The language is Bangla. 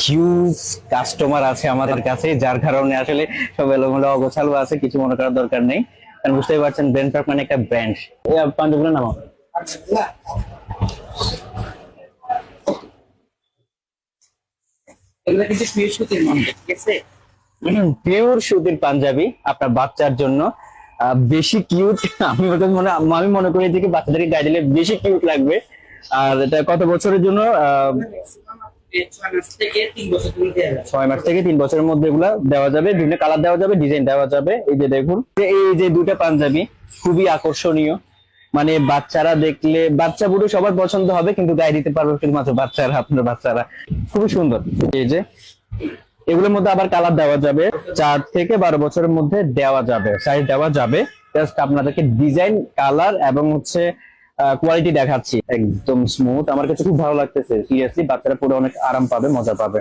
হিউজ কাস্টমার আছে আমাদের কাছে, যার কারণে আসলে সব এলোমেলো অগোছালো আছে, কিছু মনে করার দরকার নেই। কারণ বুঝতেই পারছেন ব্র্যান্ড পার্ক মানে একটা ব্র্যান্ড। পাঞ্জাবিগুলো নামাও। এগুলো কিন্তু পিওর সুতির মধ্যে, ঠিক আছে? পিওর সুতির পাঞ্জাবি আপনার বাচ্চার জন্য বেশি কিউট। আমি মনে করি যে কি বাচ্চাদেরকে গায়ে দিলে বেশি কিউট লাগবে। আর এটা কত বছরের জন্য? 6 মাস থেকে 3 বছর তুমি দেয়া যাবে। 6 মাস থেকে 3 বছরের মধ্যে এগুলা দেওয়া যাবে, বিভিন্ন কালার দেওয়া যাবে, ডিজাইন দেওয়া যাবে। এই যে দেখুন, এই যে দুটো পাঞ্জাবি খুবই আকর্ষণীয়, মানে বাচ্চারা দেখলে বাচ্চা বুড়ো সবার পছন্দ হবে, কিন্তু গায়ে দিতে পারবে শুধুমাত্র বাচ্চারা, আপনার বাচ্চারা। খুবই সুন্দর। এই যে এগুলোর মধ্যে আবার কালার দেওয়া যাবে, 4 থেকে 12 বছরের মধ্যে দেওয়া যাবে, সাইজ দেওয়া যাবে। জাস্ট আপনাদেরকে ডিজাইন, কালার এবং হচ্ছে কোয়ালিটি দেখাচ্ছি, একদম স্মুথ। আমার কাছে খুব ভালো লাগতেছে, সিরিয়াসলি বাচ্চারা পরে অনেক আরাম পাবে, মজা পাবে।